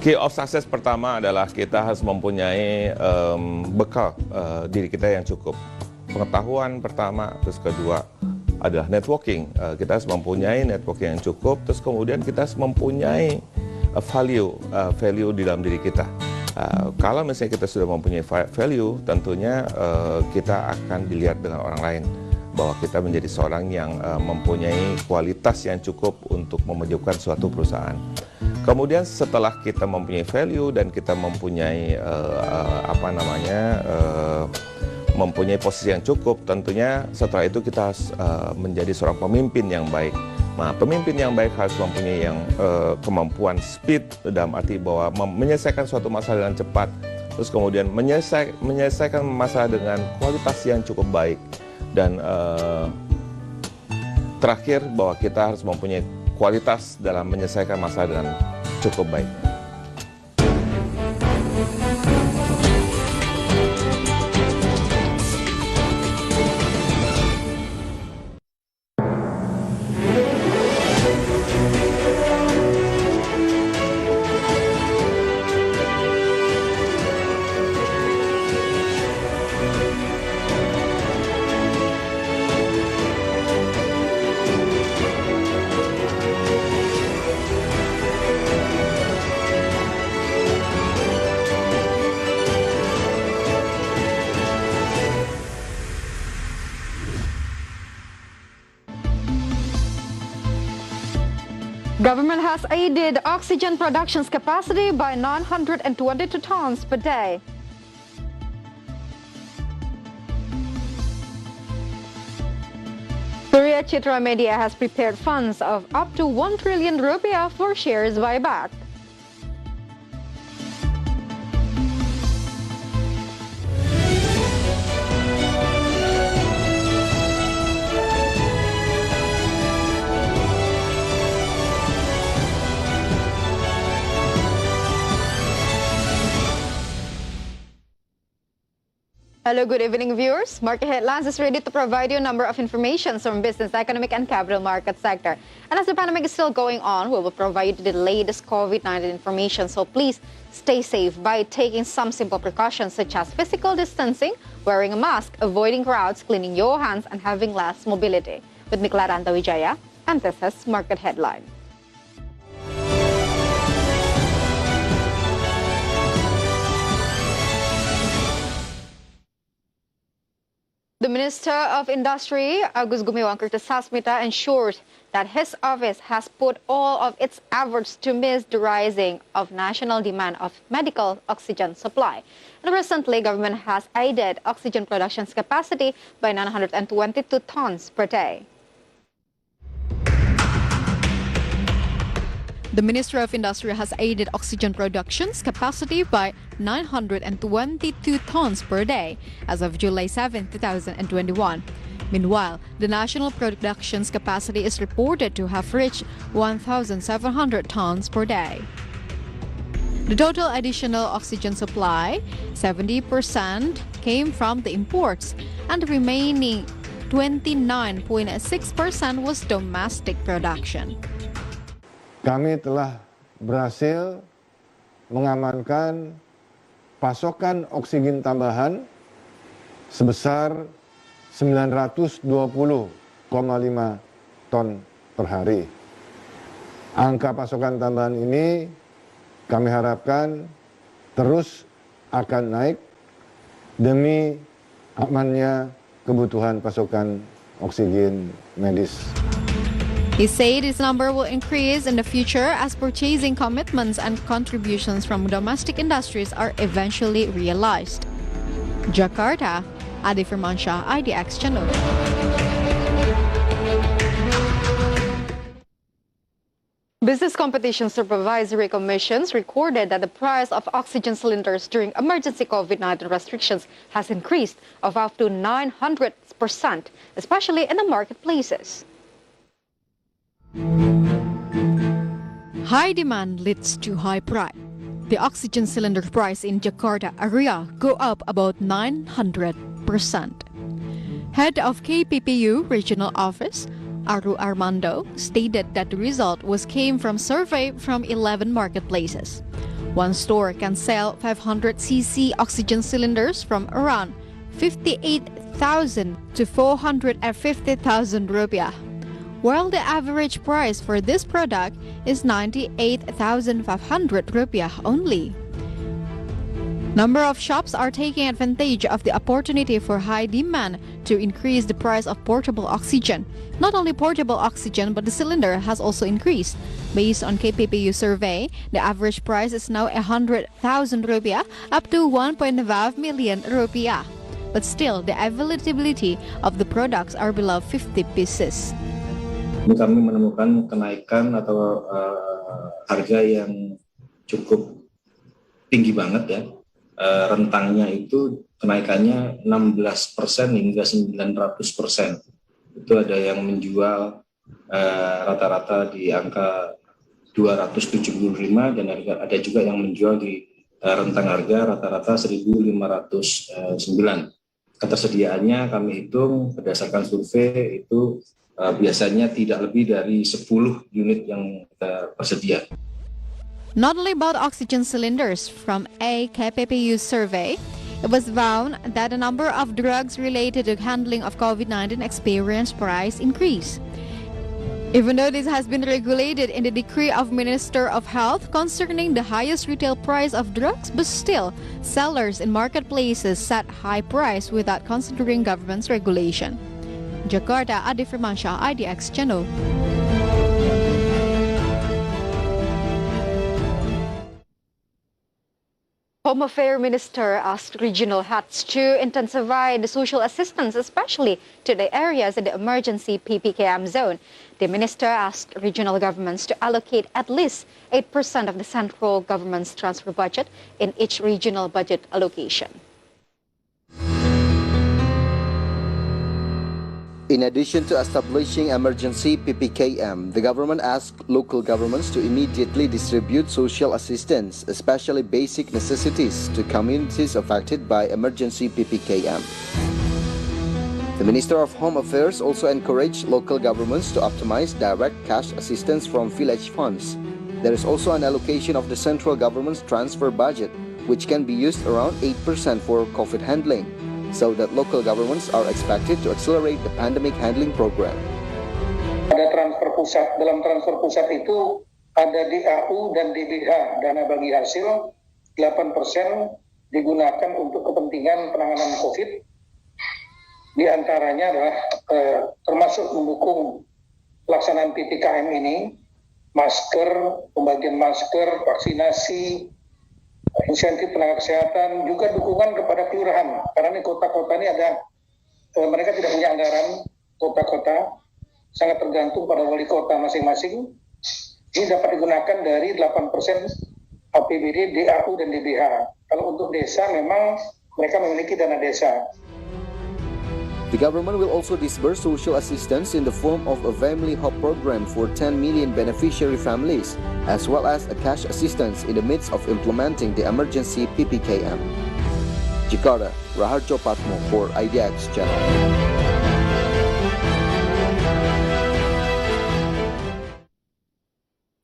Key of success pertama adalah kita harus mempunyai bekal diri kita yang cukup. Pengetahuan pertama, terus kedua adalah networking. Kita harus mempunyai networking yang cukup, terus kemudian kita harus mempunyai value di dalam diri kita. Kalau misalnya kita sudah mempunyai value, tentunya kita akan dilihat dengan orang lain bahwa kita menjadi seorang yang mempunyai kualitas yang cukup untuk memajukan suatu perusahaan. Kemudian setelah kita mempunyai value dan kita mempunyai mempunyai posisi yang cukup, tentunya setelah itu kita harus menjadi seorang pemimpin yang baik. Nah, pemimpin yang baik harus mempunyai kemampuan speed, dalam arti bahwa menyelesaikan suatu masalah dengan cepat, terus kemudian menyelesaikan masalah dengan kualitas yang cukup baik, dan terakhir bahwa kita harus mempunyai kualitas dalam menyelesaikan masalah dengan cukup baik. Government has aided oxygen production's capacity by 922 tons per day. Surya Citra Media has prepared funds of up to 1 trillion rupiah for shares buyback. Hello, good evening viewers. Market Headlines is ready to provide you a number of information from business, economic, and capital market sector. And as the pandemic is still going on, we will provide you the latest COVID-19 information. So please stay safe by taking some simple precautions such as physical distancing, wearing a mask, avoiding crowds, cleaning your hands, and having less mobility. With me, Claranta Wijaya, and this is Market Headline. The Minister of Industry, Agus Gumiwang Kertasasmita, ensured that his office has put all of its efforts to meet the rising of national demand of medical oxygen supply. And recently, government has aided oxygen production's capacity by 922 tons per day. The Ministry of Industry has aided oxygen production's capacity by 922 tons per day as of July 7, 2021. Meanwhile, the national production's capacity is reported to have reached 1,700 tons per day. The total additional oxygen supply, 70% came from the imports, and the remaining 29.6% was domestic production. Kami telah berhasil mengamankan pasokan oksigen tambahan sebesar 920,5 ton per hari. Angka pasokan tambahan ini kami harapkan terus akan naik demi amannya kebutuhan pasokan oksigen medis. He said this number will increase in the future as purchasing commitments and contributions from domestic industries are eventually realized. Jakarta, Adi Firmansyah, IDX Channel. Business Competition Supervisory Commissions recorded that the price of oxygen cylinders during emergency COVID-19 restrictions has increased of up to 900%, especially in the marketplaces. High demand leads to high price. The oxygen cylinder price in Jakarta area go up about 900%. Head of KPPU Regional Office, Aru Armando, stated that the result came from survey from 11 marketplaces. One store can sell 500cc oxygen cylinders from around 58,000 to 450,000 rupiah, while the average price for this product is 98,500 rupiah only. Number of shops are taking advantage of the opportunity for high demand to increase the price of portable oxygen. Not only portable oxygen, but the cylinder has also increased. Based on KPPU survey, the average price is now 100,000 rupiah up to 1.5 million rupiah. But still, the availability of the products are below 50 pieces. Kami menemukan kenaikan atau harga yang cukup tinggi banget ya. Rentangnya itu kenaikannya 16% hingga 900%. Itu ada yang menjual rata-rata di angka 275 dan ada juga yang menjual di rentang harga rata-rata 1.509. Ketersediaannya kami hitung berdasarkan survei itu biasanya tidak lebih dari 10 unit yang tersedia. Not only about oxygen cylinders, from a KPPU survey, it was found that the number of drugs related to handling of COVID-19 experienced price increase. Even though this has been regulated in the decree of Minister of Health concerning the highest retail price of drugs, but still, sellers in marketplaces set high price without considering government's regulation. Jakarta, Adi Firmansyah, IDX Channel. Home Affairs Minister asked regional heads to intensify the social assistance, especially to the areas in the emergency PPKM zone. The minister asked regional governments to allocate at least 8% of the central government's transfer budget in each regional budget allocation. In addition to establishing emergency PPKM, the government asked local governments to immediately distribute social assistance, especially basic necessities, to communities affected by emergency PPKM. The Minister of Home Affairs also encouraged local governments to optimize direct cash assistance from village funds. There is also an allocation of the central government's transfer budget, which can be used around 8% for COVID handling, so that local governments are expected to accelerate the pandemic handling program. Ada transfer pusat, dalam transfer pusat itu ada DAU dan DBH, dana bagi hasil 8% digunakan untuk kepentingan penanganan COVID. Di antaranya adalah termasuk mendukung pelaksanaan PPKM ini, masker, pembagian masker, vaksinasi, insentif tenaga kesehatan, juga dukungan kepada kelurahan. Karena di kota-kota ini ada, mereka tidak punya anggaran, kota-kota sangat tergantung pada wali kota masing-masing. Ini dapat digunakan dari 8% APBD, DAU dan DBH. Kalau untuk desa memang mereka memiliki dana desa. The government will also disburse social assistance in the form of a family hub program for 10 million beneficiary families, as well as a cash assistance in the midst of implementing the emergency PPKM. Jakarta, Raharjo Patmo for IDX Channel.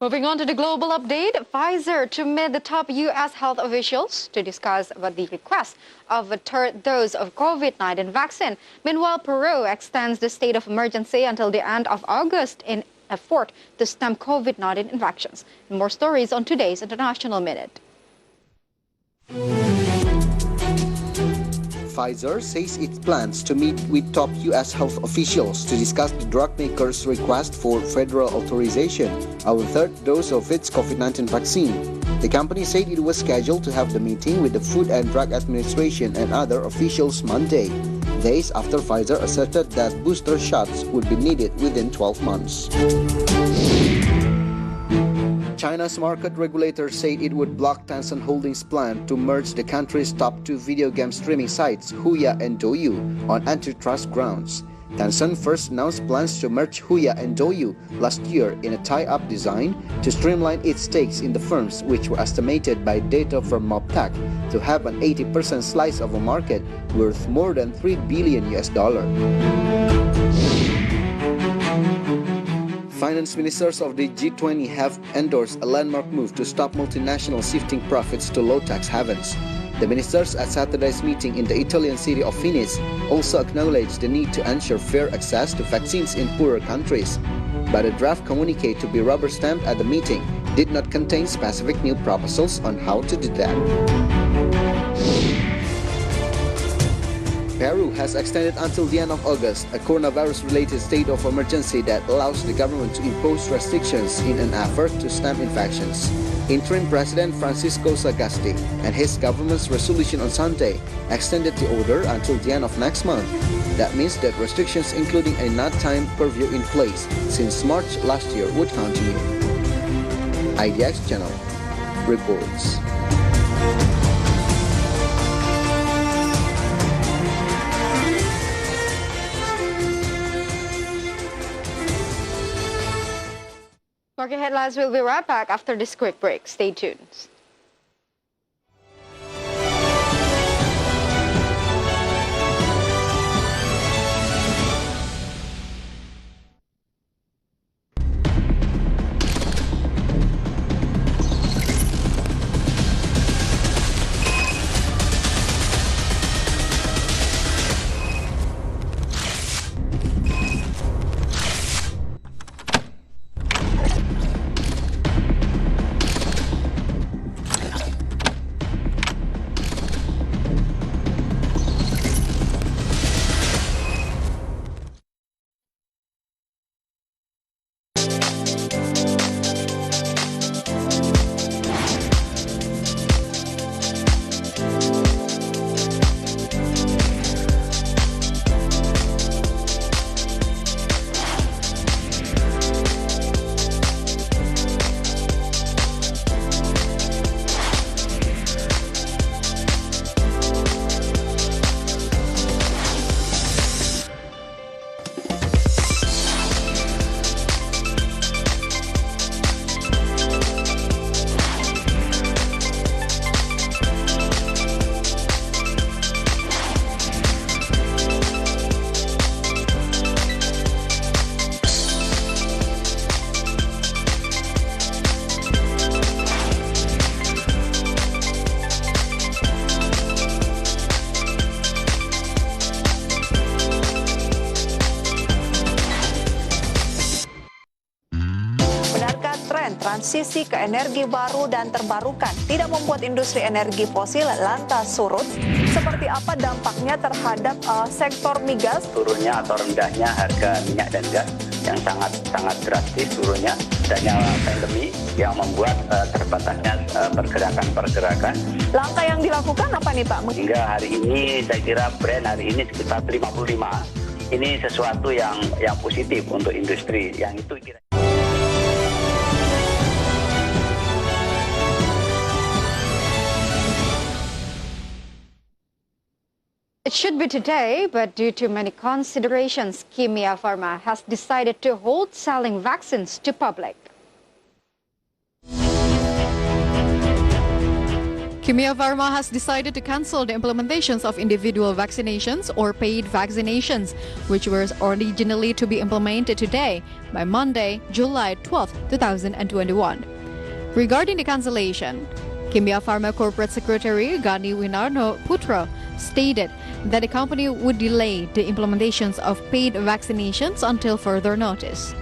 Moving on to the global update, Pfizer to meet the top U.S. health officials to discuss about the request of a third dose of COVID-19 vaccine. Meanwhile, Peru extends the state of emergency until the end of August in effort to stem COVID-19 infections. And more stories on today's International Minute. Pfizer says it plans to meet with top U.S. health officials to discuss the drug maker's request for federal authorization of a third dose of its COVID-19 vaccine. The company said it was scheduled to have the meeting with the Food and Drug Administration and other officials Monday, days after Pfizer asserted that booster shots would be needed within 12 months. China's market regulator said it would block Tencent Holdings' plan to merge the country's top two video game streaming sites, Huya and Douyu, on antitrust grounds. Tencent first announced plans to merge Huya and Douyu last year in a tie-up design to streamline its stakes in the firms, which were estimated by data from Mobtech to have an 80% slice of a market worth more than $3 billion. finance ministers of the G20 have endorsed a landmark move to stop multinationals shifting profits to low-tax havens. The ministers at Saturday's meeting in the Italian city of Venice also acknowledged the need to ensure fair access to vaccines in poorer countries. But a draft communique to be rubber-stamped at the meeting did not contain specific new proposals on how to do that. Peru has extended until the end of August a coronavirus-related state of emergency that allows the government to impose restrictions in an effort to stem infections. Interim President Francisco Sagasti and his government's resolution on Sunday extended the order until the end of next month. That means that restrictions including a nighttime curfew in place since March last year would continue. IDX Channel reports. Market headlines will be right back after this quick break. Stay tuned. Transisi ke energi baru dan terbarukan tidak membuat industri energi fosil lantas surut. Seperti apa dampaknya terhadap sektor migas? Turunnya atau rendahnya harga minyak dan gas yang sangat drastis turunnya, adanya pandemi yang membuat terbatasnya pergerakan. Langkah yang dilakukan apa nih Pak? Hingga hari ini saya kira Brent hari ini sekitar 55. Ini sesuatu yang positif untuk industri yang itu kira. It should be today, but due to many considerations, Kimia Pharma has decided to hold selling vaccines to public. Kimia Pharma has decided to cancel the implementations of individual vaccinations or paid vaccinations, which were originally to be implemented today by Monday, July 12, 2021. Regarding the cancellation, Kimia Pharma Corporate Secretary Gani Winarno Putro stated that the company would delay the implementations of paid vaccinations until further notice.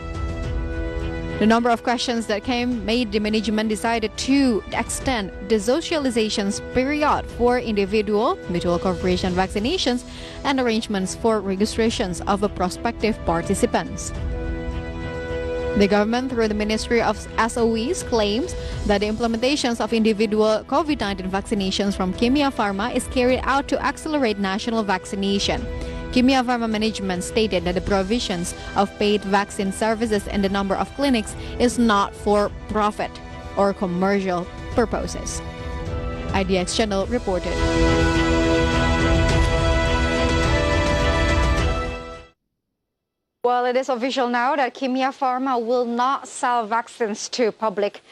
The number of questions that came made the management decided to extend the socialization period for individual mutual corporation vaccinations and arrangements for registrations of prospective participants. The government, through the Ministry of SOEs, claims that the implementations of individual COVID-19 vaccinations from Kimia Pharma is carried out to accelerate national vaccination. Kimia Pharma management stated that the provisions of paid vaccine services and the number of clinics is not for profit or commercial purposes. IDX Channel reported. Well, it is official now that Kimia Pharma will not sell vaccines to public.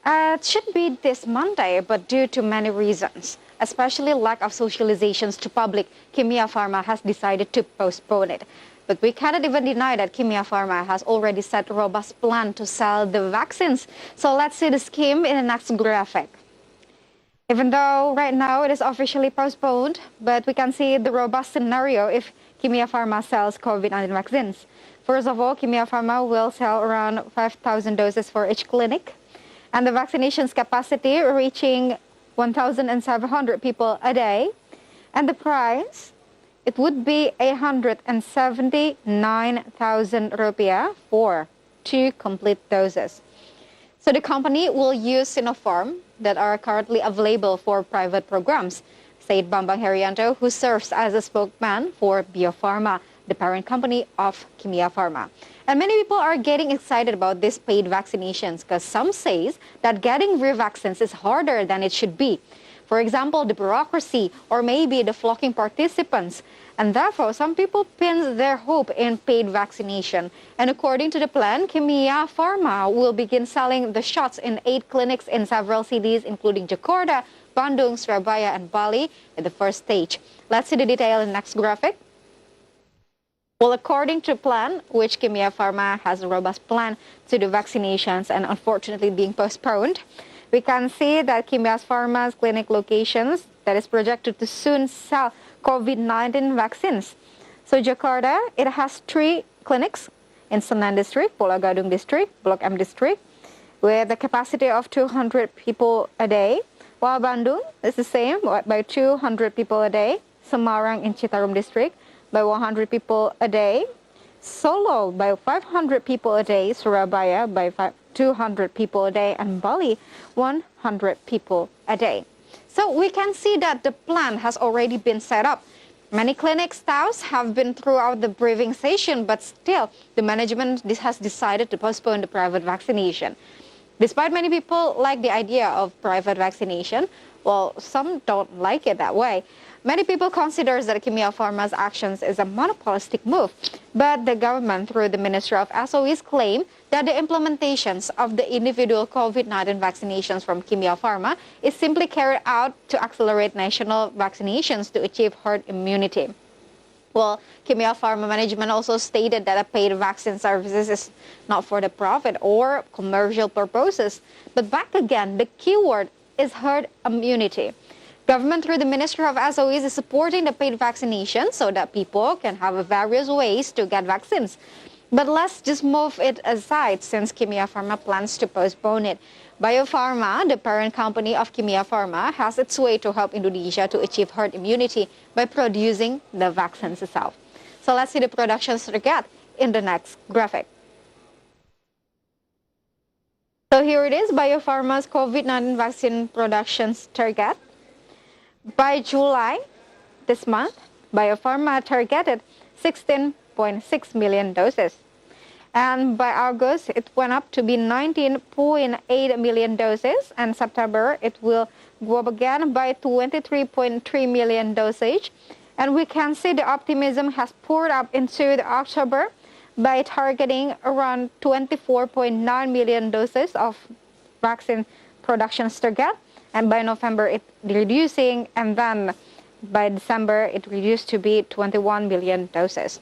It should be this Monday, but due to many reasons, especially lack of socializations to public, Kimia Pharma has decided to postpone it. But we cannot even deny that Kimia Pharma has already set a robust plan to sell the vaccines. So let's see the scheme in the next graphic. Even though right now it is officially postponed, but we can see the robust scenario if Kimia Pharma sells COVID-19 vaccines. First of all, Kimia Pharma will sell around 5,000 doses for each clinic, and the vaccinations capacity reaching 1,700 people a day, and the price, it would be 179,000 rupiah for 2 complete doses. So the company will use Sinopharm that are currently available for private programs, said Bambang Herianto, who serves as a spokesman for Bio Farma, the parent company of Kimia Pharma. And many people are getting excited about these paid vaccinations because some say that getting vaccines is harder than it should be. For example, the bureaucracy or maybe the flocking participants. And therefore, some people pin their hope in paid vaccination. And according to the plan, Kimia Pharma will begin selling the shots in 8 clinics in several cities, including Jakarta, Bandung, Surabaya, and Bali in the first stage. Let's see the detail in the next graphic. Well, according to plan, which Kimia Pharma has a robust plan to do vaccinations and unfortunately being postponed, we can see that Kimia Pharma's clinic locations that is projected to soon sell COVID-19 vaccines. So Jakarta, it has 3 clinics in Senin district, Pulau Gadung district, Blok M district, with a capacity of 200 people a day, while Bandung is the same by 200 people a day, Semarang in Citarum district by 100 people a day, Solo by 500 people a day, Surabaya by 200 people a day, and Bali 100 people a day. So we can see that the plan has already been set up. Many clinic staffs have been throughout the briefing session, but still the management has decided to postpone the private vaccination. Despite many people like the idea of private vaccination, well, some don't like it that way. Many people consider that Kimia Pharma's actions is a monopolistic move, but the government, through the Ministry of SOEs, claim that the implementations of the individual COVID-19 vaccinations from Kimia Pharma is simply carried out to accelerate national vaccinations to achieve herd immunity. Well, Kimia Pharma management also stated that a paid vaccine services is not for the profit or commercial purposes, but back again, the keyword is herd immunity. Government, through the Ministry of SOEs, is supporting the paid vaccination so that people can have various ways to get vaccines. But let's just move it aside since Kimia Pharma plans to postpone it. Bio Farma, the parent company of Kimia Pharma, has its way to help Indonesia to achieve herd immunity by producing the vaccines itself. So let's see the production target in the next graphic. So here it is, Bio Farma's COVID-19 vaccine production target. By July this month, Bio Farma targeted 16.6 million doses. And by August, it went up to be 19.8 million doses. And September, it will go up again by 23.3 million dosage. And we can see the optimism has poured up into the October by targeting around 24.9 million doses of vaccine production target. And by November, it reducing, and then by December, it reduced to be 21 million doses.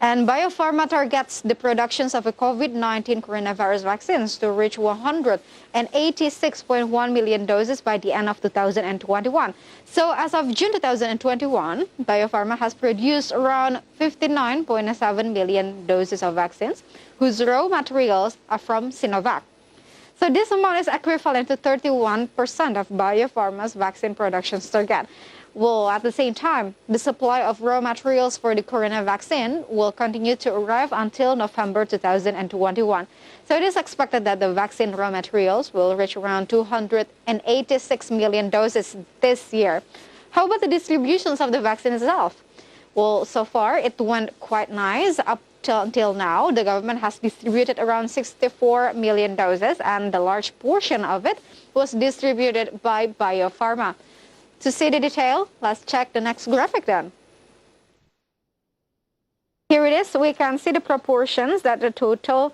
And Bio Farma targets the productions of a COVID-19 coronavirus vaccines to reach 186.1 million doses by the end of 2021. So as of June 2021, Bio Farma has produced around 59.7 million doses of vaccines, whose raw materials are from Sinovac. So this amount is equivalent to 31% of Bio Farma's vaccine production target. Well, at the same time, the supply of raw materials for the corona vaccine will continue to arrive until November 2021. So it is expected that the vaccine raw materials will reach around 286 million doses this year. How about the distributions of the vaccine itself? Well, so far it went quite nice. Up until now, the government has distributed around 64 million doses, and the large portion of it was distributed by Bio Farma. To see the detail, let's check the next graphic then. Here it is. We can see the proportions that the total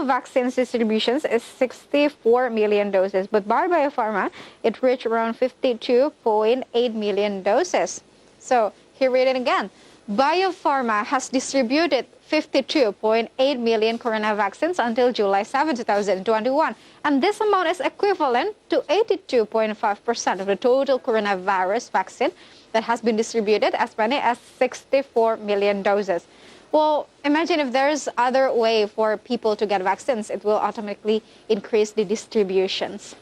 vaccines distributions is 64 million doses, but by Bio Farma, it reached around 52.8 million doses. So here it is again. Bio Farma has distributed 52.8 million corona vaccines until July 7, 2021, and this amount is equivalent to 82.5% of the total coronavirus vaccine that has been distributed, as many as 64 million doses. Well, imagine if there's other way for people to get vaccines, it will automatically increase the distributions.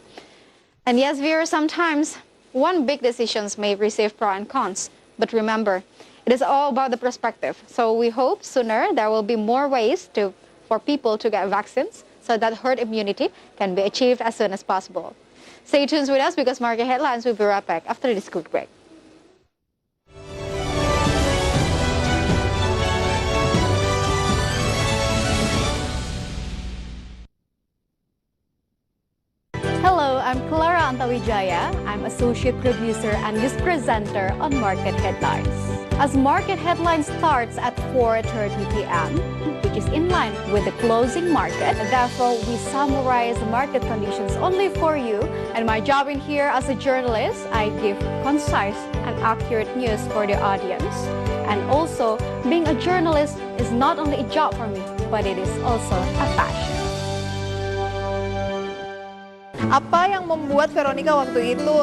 And yes, viewers, sometimes one big decisions may receive pros and cons, but remember, it is all about the perspective. So we hope sooner there will be more ways for people to get vaccines so that herd immunity can be achieved as soon as possible. Stay tuned with us because market headlines will be right back after this quick break. Hello, I'm Clara Antawijaya. I'm associate producer and news presenter on Market Headlines. As Market Headlines starts at 4:30 p.m., which is in line with the closing market, therefore we summarize market conditions only for you. And my job in here as a journalist, I give concise and accurate news for the audience. And also, being a journalist is not only a job for me, but it is also a passion. Apa yang membuat Veronica waktu itu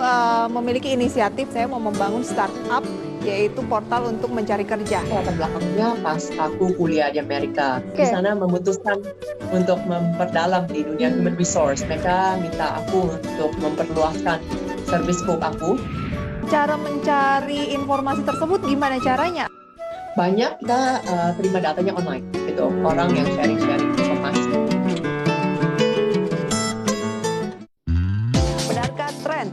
memiliki inisiatif saya mau membangun startup, yaitu portal untuk mencari kerja? Latar belakangnya pas aku kuliah di Amerika. Di sana memutuskan untuk memperdalam di dunia human resource. Mereka minta aku untuk memperluaskan service scope aku. Cara mencari informasi tersebut gimana caranya? Banyak kita terima datanya online, gitu. Orang yang sharing-sharing informasi.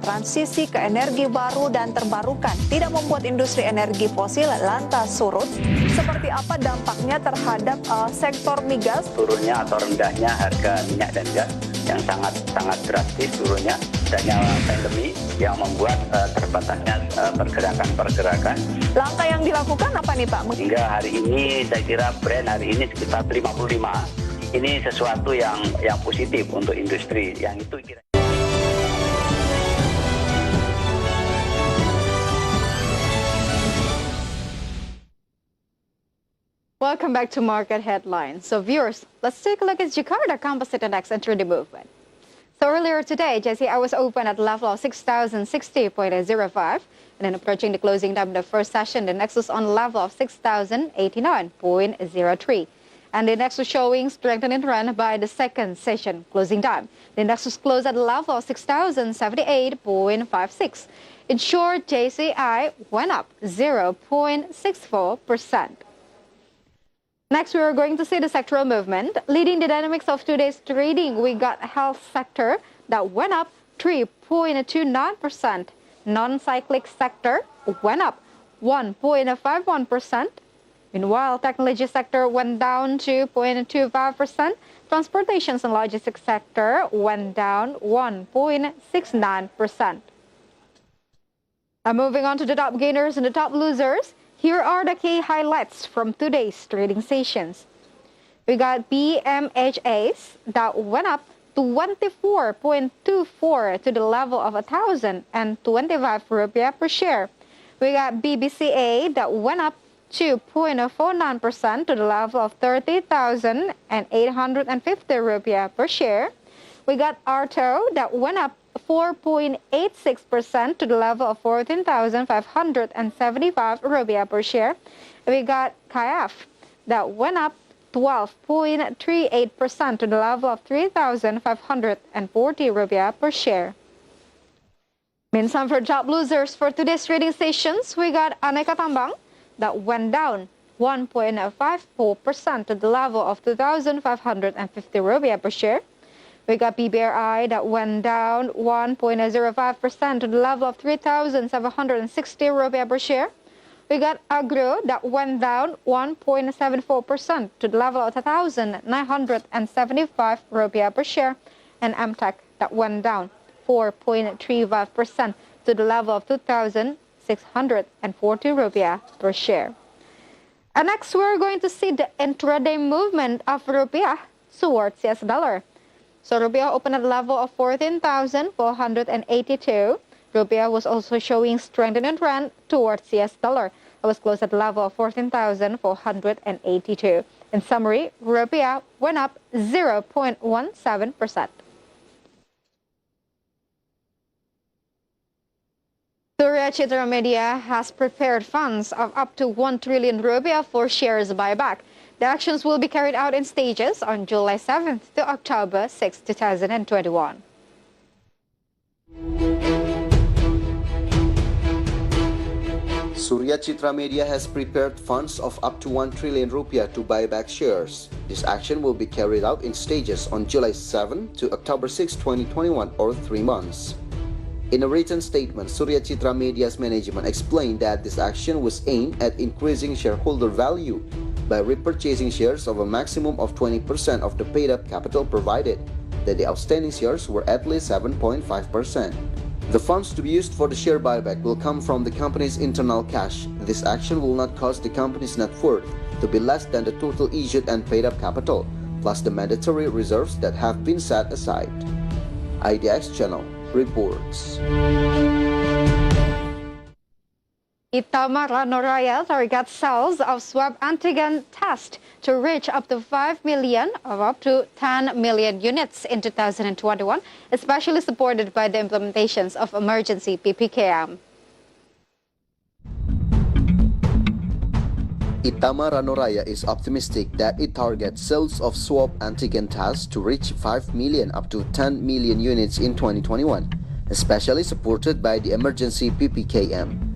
Transisi ke energi baru dan terbarukan tidak membuat industri energi fosil lantas surut. Seperti apa dampaknya terhadap sektor migas? Turunnya atau rendahnya harga minyak dan gas yang sangat drastis turunnya, adanya pandemi yang membuat terbatasnya pergerakan. Langkah yang dilakukan apa nih Pak? Hingga hari ini saya kira Brent hari ini sekitar 55. Ini sesuatu yang positif untuk industri yang itu kira. Welcome back to Market Headlines. So viewers, let's take a look at Jakarta Composite Index and through the movement. So earlier today, JCI was open at the level of 6,060.05, and then approaching the closing time of the first session, the next was on the level of 6,089.03. And the index was showing strengthening trend by the second session closing time. The index was closed at the level of 6,078.56. In short, JCI went up 0.64%. Next, we are going to see the sectoral movement. Leading the dynamics of today's trading, we got health sector that went up 3.29%. Non-cyclic sector went up 1.51%. Meanwhile, technology sector went down 2.25%. Transportations and logistics sector went down 1.69%. Now moving on to the top gainers and the top losers. Here are the key highlights from today's trading sessions. We got BMHAs that went up 24.24 to the level of 1,025 rupiah per share. We got BBCA that went up 2.49% to the level of 30,850 rupiah per share. We got ARTO that went up 4.86% to the level of 14,575 rupiah per share. We got KF that went up 12.38% to the level of 3,540 rupiah per share. Mean some for top losers for today's trading sessions, we got Aneka Tambang that went down 1.54% to the level of 2,550 rupiah per share. We got BBRI that went down 1.05% to the level of 3,760 rupiah per share. We got Agro that went down 1.74% to the level of 1,975 rupiah per share. And MTech that went down 4.35% to the level of 2,640 rupiah per share. And next, we're going to see the intraday movement of rupiah towards US dollar. So rupiah opened at the level of 14,482. Rupiah was also showing strengthening trend towards US dollar. was closed at the level of 14,482. In summary, rupiah went up 0.17%. Surya Citra Media has prepared funds of up to 1 trillion rupiah for shares buyback. The actions will be carried out in stages on July 7th to October 6, 2021. Surya Citra Media has prepared funds of up to 1 trillion rupiah to buy back shares. This action will be carried out in stages on July 7 to October 6, 2021, or 3 months. In a written statement, Surya Citra Media's management explained that this action was aimed at increasing shareholder value by repurchasing shares of a maximum of 20% of the paid-up capital provided that the outstanding shares were at least 7.5%. The funds to be used for the share buyback will come from the company's internal cash. This action will not cause the company's net worth to be less than the total issued and paid-up capital, plus the mandatory reserves that have been set aside. IDX Channel reports. Itama Ranoraya targets sales of swab antigen test to reach up to 5 million or up to 10 million units in 2021, especially supported by the implementations of emergency PPKM. Itama Ranoraya is optimistic that it targets sales of swab antigen tests to reach 5 million up to 10 million units in 2021, especially supported by the emergency PPKM.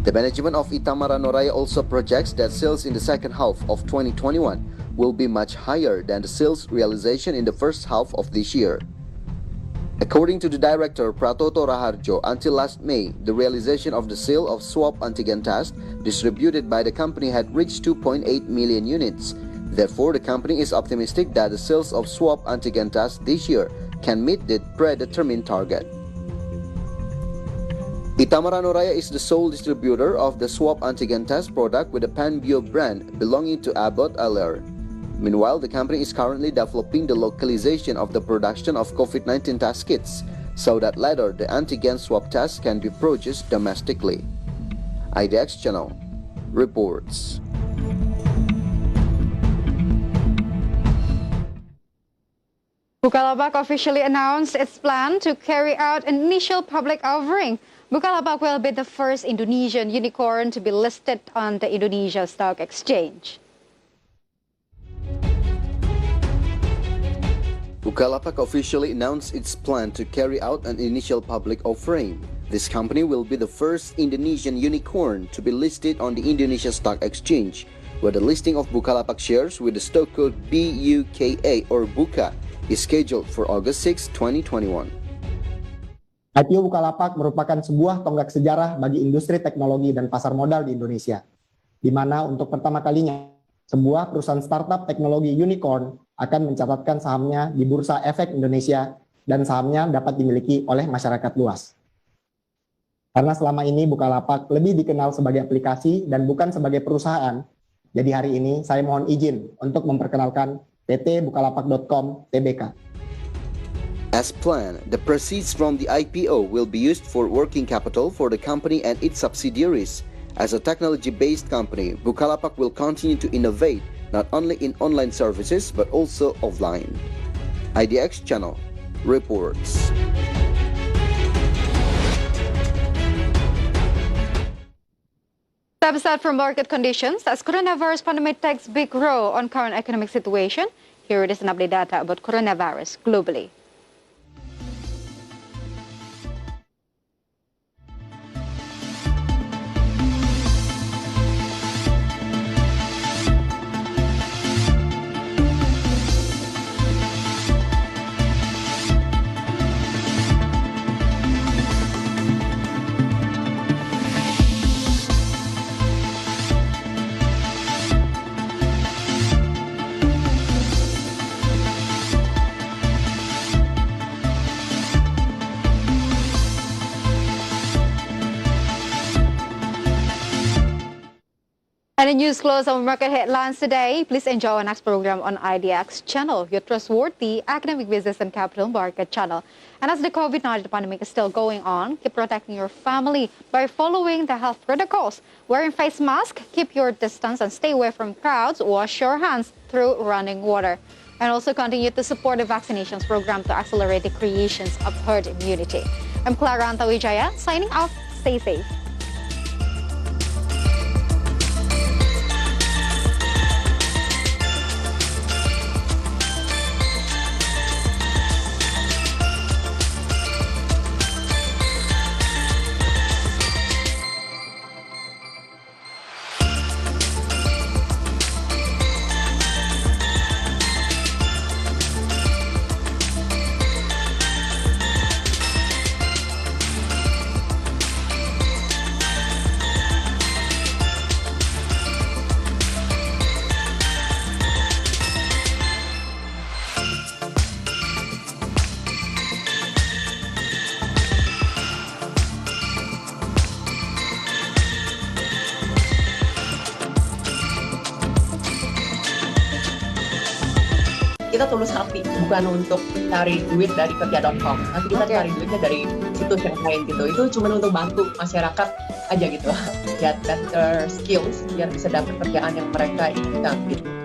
The management of Itama Ranoraya also projects that sales in the second half of 2021 will be much higher than the sales realization in the first half of this year. According to the director Pratoto Raharjo, until last May, the realization of the sale of swab antigen tests distributed by the company had reached 2.8 million units. Therefore, the company is optimistic that the sales of swab antigen tests this year can meet the predetermined target. Itama Ranoraya is the sole distributor of the swab antigen test product with the Panbio brand belonging to Abbott Aller. Meanwhile, the company is currently developing the localization of the production of COVID-19 test kits, so that later the antigen swab test can be produced domestically. IDX Channel reports. Bukalapak officially announced its plan to carry out an initial public offering. Bukalapak will be the first Indonesian unicorn to be listed on the Indonesia Stock Exchange. Bukalapak officially announced its plan to carry out an initial public offering. This company will be the first Indonesian unicorn to be listed on the Indonesia Stock Exchange, where the listing of Bukalapak shares with the stock code BUKA or BUKA is scheduled for August 6, 2021. IPO Bukalapak merupakan sebuah tonggak sejarah bagi industri teknologi dan pasar modal di Indonesia, di mana untuk pertama kalinya sebuah perusahaan startup teknologi unicorn akan mencatatkan sahamnya di Bursa Efek Indonesia dan sahamnya dapat dimiliki oleh masyarakat luas. Karena selama ini Bukalapak lebih dikenal sebagai aplikasi dan bukan sebagai perusahaan, jadi hari ini saya mohon izin untuk memperkenalkan PT Bukalapak.com Tbk. As planned, the proceeds from the IPO will be used for working capital for the company and its subsidiaries. As a technology-based company, Bukalapak will continue to innovate not only in online services but also offline. IDX Channel reports. Step aside from market conditions as coronavirus pandemic takes big role on current economic situation. Here it is an update data about coronavirus globally. And the news close on market headlines today. Please enjoy our next program on IDX Channel, Your Trustworthy Economic, Business and Capital Market Channel. And as the COVID-19 pandemic is still going on, keep protecting your family by following the health protocols. Wearing face mask, keep your distance and stay away from crowds. Wash your hands through running water. And also continue to support the vaccinations program to accelerate the creations of herd immunity. I'm Clara Antawijaya, signing off. Stay safe. Kita tulus hati, bukan untuk cari duit dari kerja.com. Nanti kita cari duitnya dari situs yang lain gitu. Itu cuma untuk bantu masyarakat aja gitu. Get better skills biar bisa dapat kerjaan yang mereka inginkan gitu.